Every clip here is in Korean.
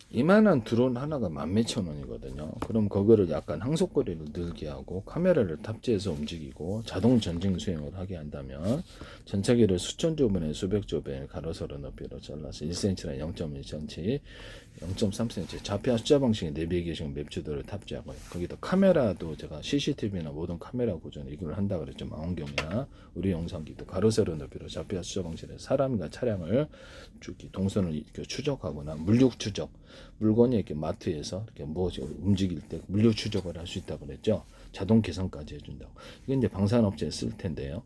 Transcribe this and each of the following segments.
이만한 드론 하나가 14,000원이거든요. 그럼 그거를 약간 항속거리를 늘게 하고 카메라를 탑재해서 움직이고 자동 전진 수행을 하게 한다면 전차기를 수천 조분의 수백 조분의 가로세로 높이로 잘라서 1cm나 0.1cm, 0.3cm 좌표 숫자 방식의 내비게이션 맵주도를 탑재하고요. 거기다 카메라도 제가 CCTV나 모든 카메라 구조는 이걸 한다 그랬죠. 망원경이나 우리 영상기도 가로세로 높이로 좌표 숫자 방식의 사람과 차량을 쭉 동선을 이렇게 추적하거나 물류 추적, 물건이 이렇게 마트에서 이렇게 뭐 움직일 때 물류 추적을 할 수 있다고 그랬죠. 자동 계산까지 해준다고. 이게 이제 방산업체에 쓸 텐데요.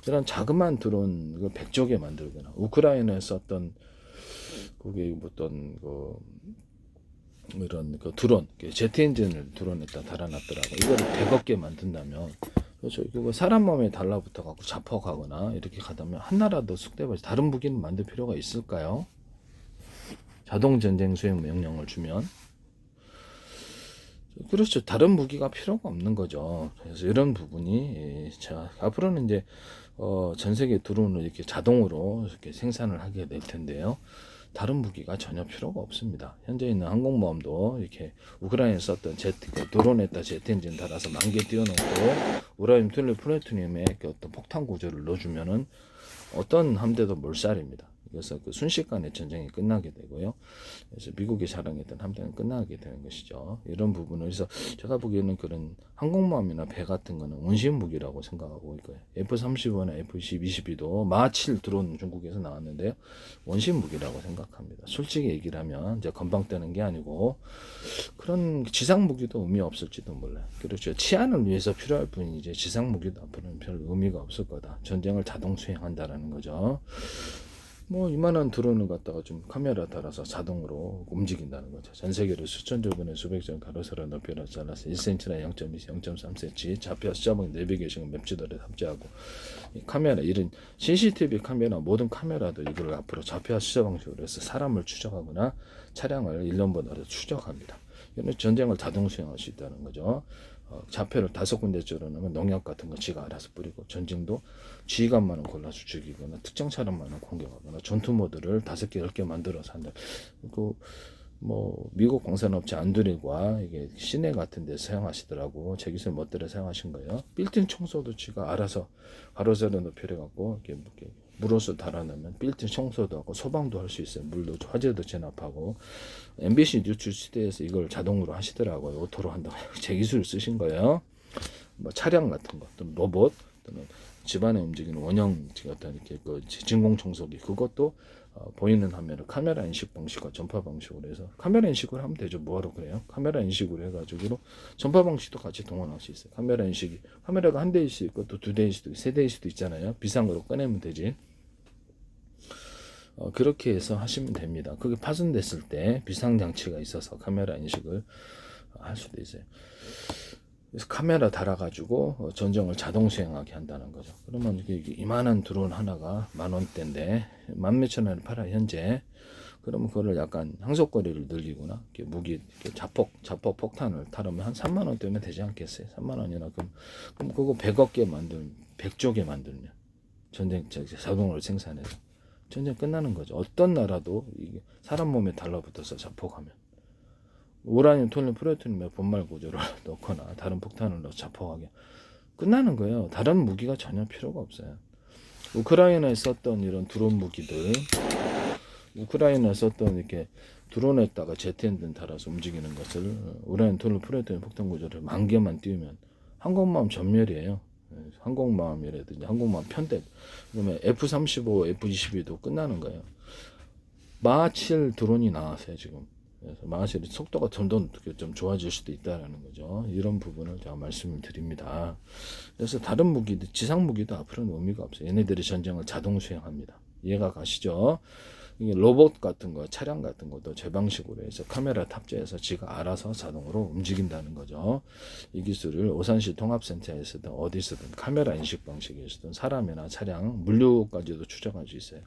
이런 자그마한 드론 그 100조 개 만들거나 우크라이나에 썼던 그게 어떤 그 이런 그 드론, 제트 엔진을 드론에다 달아놨더라고. 이거를 100억 개 만든다면 그렇죠. 이거 사람 몸에 달라붙어 갖고 자폭하거나 이렇게 가다면 하나라도 숙대버지 다른 무기는 만들 필요가 있을까요? 자동 전쟁 수행 명령을 주면 그렇죠. 다른 무기가 필요가 없는 거죠. 그래서 이런 부분이 자 앞으로는 이제 전 세계 드론을 이렇게 자동으로 이렇게 생산을 하게 될 텐데요. 다른 무기가 전혀 필요가 없습니다. 현재 있는 항공모함도 이렇게 우크라이나에 썼던 제트 드론에다 제트 엔진 달아서 10,000개 띄워놓고 우라늄 플루토늄의 어떤 폭탄 구조를 넣어주면은 어떤 함대도 몰살입니다. 그래서 그 순식간에 전쟁이 끝나게 되고요. 그래서 미국이 자랑했던 함대는 끝나게 되는 것이죠. 이런 부분을 해서 제가 보기에는 그런 항공모함이나 배 같은 거는 원심 무기라고 생각하고 있고요. F-35나 F-22도 마7 드론 중국에서 나왔는데요. 원심 무기라고 생각합니다. 솔직히 얘기를 하면 이제 건방 뜨는 게 아니고 그런 지상 무기도 의미 없을지도 몰라요. 그렇죠. 치안을 위해서 필요할 뿐이지 지상 무기도 앞으로는 별 의미가 없을 거다. 전쟁을 자동 수행한다라는 거죠. 뭐 이만한 드론을 갖다가 좀 카메라 달아서 자동으로 움직인다는 거죠. 전 세계를 수천 조분의 수백 점 가로세로 높이로 잘라서 1cm나 0.2, 0.3cm 좌표 수자봉 내비게이션 맵지도를 탑재하고 카메라 이런 CCTV 카메라 모든 카메라도 이걸 앞으로 좌표 수자 방식으로 해서 사람을 추적하거나 차량을 1년번호로 추적합니다. 이는 전쟁을 자동 수행할 수 있다는 거죠. 좌표를 5군데 줄여놓으면 농약 같은 거 지가 알아서 뿌리고 전쟁도 지휘관만을 골라서 죽이거나 특정 차량만을 공격하거나 전투 모드를 5개, 10개 만들어서 한다. 그리고 뭐 미국 공산업체 안드레과 이게 시내 같은 데 사용하시더라고. 제 기술 멋대로 사용하신 거예요. 빌딩 청소도 지가 알아서 가로세로 높이려 갖고 이렇게 물옷을 달아놓으면 빌딩 청소도 하고 소방도 할 수 있어요. 물도 화재도 진압하고 MBC 뉴스 시대에서 이걸 자동으로 하시더라고요. 오토로 한다고 제 기술을 쓰신 거예요. 뭐 차량 같은 거, 또는 로봇, 또는 집안에 움직이는 원형 같은 이렇게 그 진공 청소기 그것도 보이는 화면을 카메라 인식 방식과 전파 방식으로 해서 카메라 인식을 하면 되죠. 뭐하러 그래요? 카메라 인식으로 해가지고 전파 방식도 같이 동원할 수 있어요. 카메라 인식이 카메라가 한 대일 수 있고 또 2대일 수도 있고 3대일 수도 있잖아요. 비상으로 꺼내면 되지. 그렇게 해서 하시면 됩니다. 그게 파손됐을 때 비상장치가 있어서 카메라 인식을 할 수도 있어요. 그래서 카메라 달아가지고 전정을 자동 수행하게 한다는 거죠. 그러면 이만한 드론 하나가 10,000원대인데 14,000원을 팔아 현재. 그러면 그거를 약간 항속거리를 늘리거나 무기 이렇게 자폭 폭탄을 타려면 한 3만원대면 되지 않겠어요? 3만원이나 그럼 그거 100억 개 만들면 100조 개 만들면 전쟁 자동으로 생산해서 전쟁 끝나는 거죠. 어떤 나라도 이게 사람 몸에 달라붙어서 자폭하면 우라늄, 플루토늄의 본말 구조를 넣거나 다른 폭탄을 넣어 자폭하게 끝나는 거예요. 다른 무기가 전혀 필요가 없어요. 우크라이나에 썼던 이런 드론 무기들, 우크라이나에 썼던 이렇게 드론에다가 제트 엔진 달아서 움직이는 것을 우라늄, 플루토늄 폭탄 구조를 10,000개만 띄우면 항공모함 전멸이에요. 항공모함이라든지 항공모함 편대, 그러면 F-35, F-22도 끝나는 거예요. 마7 드론이 나왔어요 지금. 그래서 마하실의 속도가 점점 좀 좋아질 수도 있다라는 거죠. 이런 부분을 제가 말씀을 드립니다. 그래서 다른 무기도 지상 무기도 앞으로는 의미가 없어요. 얘네들이 전쟁을 자동 수행합니다. 이해가 가시죠? 이게 로봇 같은 거, 차량 같은 것도 제 방식으로 해서 카메라 탑재해서 지가 알아서 자동으로 움직인다는 거죠. 이 기술을 오산시 통합센터에서든 어디서든 카메라 인식 방식에서든 사람이나 차량, 물류까지도 추적할 수 있어요.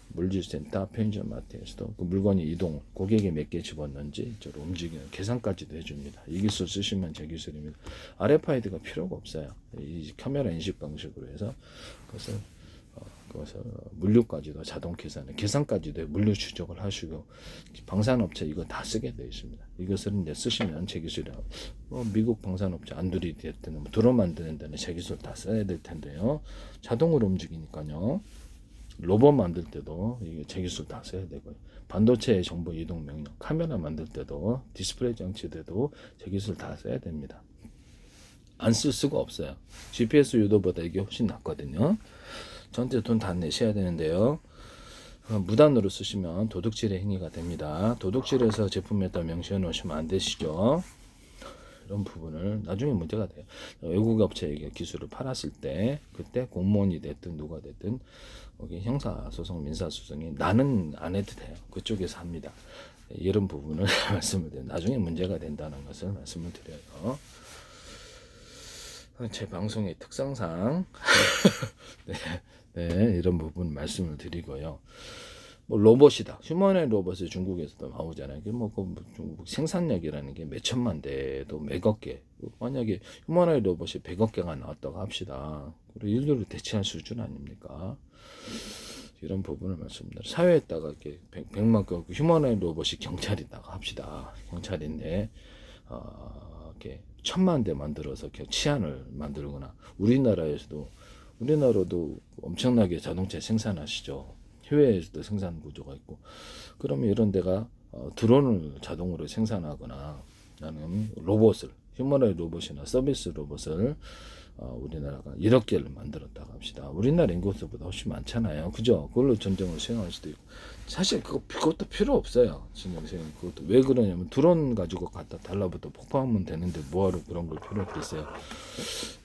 물류센터, 편의점 마트에서도 그 물건이 이동, 고객이 몇 개 집었는지 저로 움직이는 계산까지도 해줍니다. 이 기술 쓰시면 제 기술입니다. RFID가 필요가 없어요. 이 카메라 인식 방식으로 해서 그것을 그래서 물류까지도 자동 계산까지도 물류 추적을 하시고 방산업체 이거 다 쓰게 되어 있습니다. 이것을 이제 쓰시면 제 기술이라고 미국 방산업체 안드로이 됐든 드론 만드는 데는 제 기술 다 써야 될 텐데요. 자동으로 움직이니까요. 로봇 만들 때도 이게 제 기술 다 써야 되고요. 반도체 정보 이동 명령, 카메라 만들 때도 디스플레이 장치에도 제 기술 다 써야 됩니다. 안 쓸 수가 없어요. GPS 유도보다 이게 훨씬 낫거든요. 전체 돈 다 내셔야 되는데요. 무단으로 쓰시면 도둑질의 행위가 됩니다. 도둑질해서 제품에다 명시해 놓으시면 안 되시죠. 이런 부분을 나중에 문제가 돼요. 외국 업체에게 기술을 팔았을 때 그때 공무원이 됐든 누가 됐든 여기 형사소송 민사소송이 나는 안 해도 돼요. 그쪽에서 합니다. 이런 부분을 말씀을 드려요. 나중에 문제가 된다는 것을 말씀을 드려요. 제 방송의 특성상 네, 이런 부분 말씀을 드리고요. 뭐 로봇이다. 휴머노이드 로봇이 중국에서도 나오잖아요. 중국 생산력이라는 게 몇 천만 대도 몇억 개. 만약에 휴머노이드 로봇이 100억 개가 나왔다고 합시다. 그리고 인류를 대체할 수준 아닙니까? 이런 부분을 말씀드립니다. 사회에다가 이렇게 100만 개 휴머노이드 로봇이 경찰이다고 합시다. 경찰인데 이렇게 1000만 대 만들어서 치안을 만들거나 우리나라도 엄청나게 자동차 생산하시죠. 해외에서도 생산 구조가 있고 그러면 이런 데가 드론을 자동으로 생산하거나 나는 로봇을 휴머노이드 로봇이나 서비스 로봇을 우리나라가 1억 개를 만들었다고 합시다. 우리나라 인구수보다 훨씬 많잖아요. 그죠? 그걸로 전쟁을 수행할 수도 있고 사실 그것도 필요 없어요. 그것도 왜 그러냐면 드론 가지고 갖다 달라붙어 폭파하면 되는데 뭐하러 그런 걸 필요했겠어요.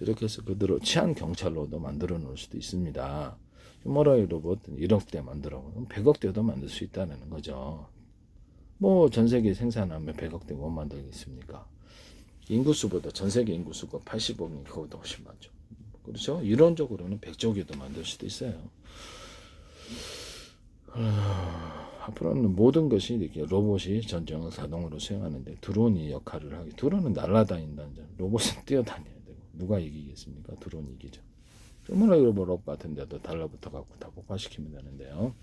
이렇게 해서 그대로 치안 경찰로도 만들어 놓을 수도 있습니다. 휴머노이드 로봇 1억 대 만들어 100억 대도 만들 수 있다는 거죠. 뭐 전 세계 생산하면 100억 대 못 만들겠습니까? 인구수보다 전 세계 인구수가 80억이니까 그거보다 훨씬 많죠. 그렇죠? 이론적으로는 100조 개도 만들 수도 있어요. 앞으로는 모든 것이 이렇게 로봇이 전쟁을 자동으로 수행하는데 드론이 역할을 하기. 드론은 날아다닌다는 점, 로봇은 뛰어다녀야 되고 누가 이기겠습니까? 드론이 이기죠. 휴머노이드 로봇 같은 데도 달라붙어 갖고 다 폭파시키면 되는데요.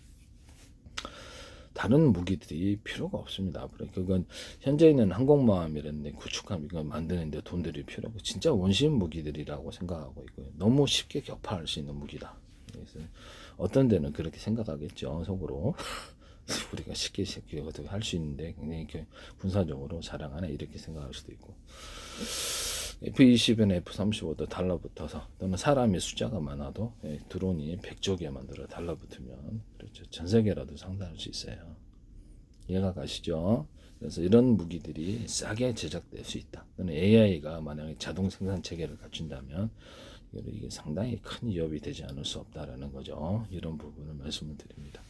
다른 무기들이 필요가 없습니다. 앞으로 그건 현재 있는 항공모함이라는데 구축함 이거 만드는데 돈 들일 필요 없고 진짜 원심 무기들이라고 생각하고 있고요. 너무 쉽게 격파할 수 있는 무기다. 그래서 어떤 데는 그렇게 생각하겠죠. 속으로 우리가 쉽게 어떻게 할 수 있는데 굉장히 군사적으로 자랑하네 이렇게 생각할 수도 있고. F-20이나 F-35도 달라붙어서 또는 사람의 숫자가 많아도 드론이 100조 개 만들어 달라붙으면 그렇죠. 전 세계라도 상대할 수 있어요. 이해가 가시죠? 그래서 이런 무기들이 싸게 제작될 수 있다. 또는 AI가 만약에 자동 생산 체계를 갖춘다면 이게 상당히 큰 위협이 되지 않을 수 없다라는 거죠. 이런 부분을 말씀을 드립니다.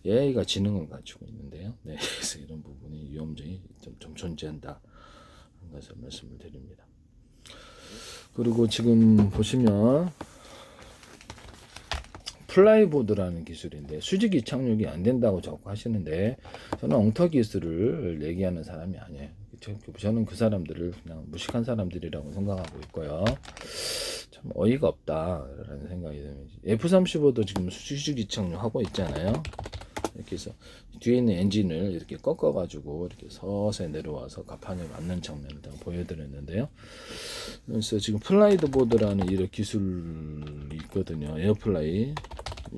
AI가 지능을 갖추고 있는데요. 네, 그래서 이런 부분이 위험성이 좀 존재한다. 하는 것을 말씀을 드립니다. 그리고 지금 보시면 플라이보드라는 기술인데 수직이 착륙이 안 된다고 자꾸 하시는데 저는 엉터 기술을 얘기하는 사람이 아니에요. 저는 그 사람들을 그냥 무식한 사람들이라고 생각하고 있고요. 참 어이가 없다라는 생각이 듭니다. F-35도 지금 수직이 착륙하고 있잖아요. 이렇게 해서 뒤에 있는 엔진을 이렇게 꺾어가지고 이렇게 서서히 내려와서 갑판에 맞는 장면을 보여드렸는데요. 그래서 지금 플라이드보드라는 이런 기술이 있거든요. 에어플라이.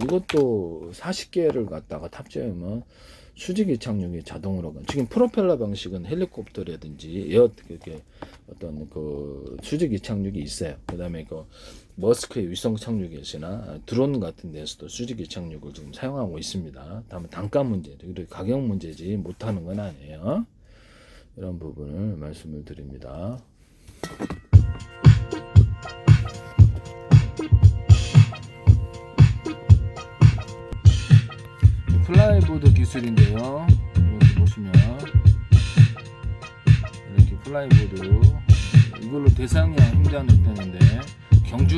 이것도 40개를 갖다가 탑재하면 수직이 착륙이 자동으로 지금 프로펠러 방식은 헬리콥터라든지 어떤 그 수직이 착륙이 있어요. 그다음에 그 머스크의 위성 착륙이나 드론 같은 데서도 수직이 착륙을 지금 사용하고 있습니다. 다만 단가 문제, 그리고 가격 문제지 못하는 건 아니에요. 이런 부분을 말씀을 드립니다. 플라이보드 기술인데요. 이렇게 보시면 이렇게 플라이보드 이걸로 대상이야 횡단을 되는데 경주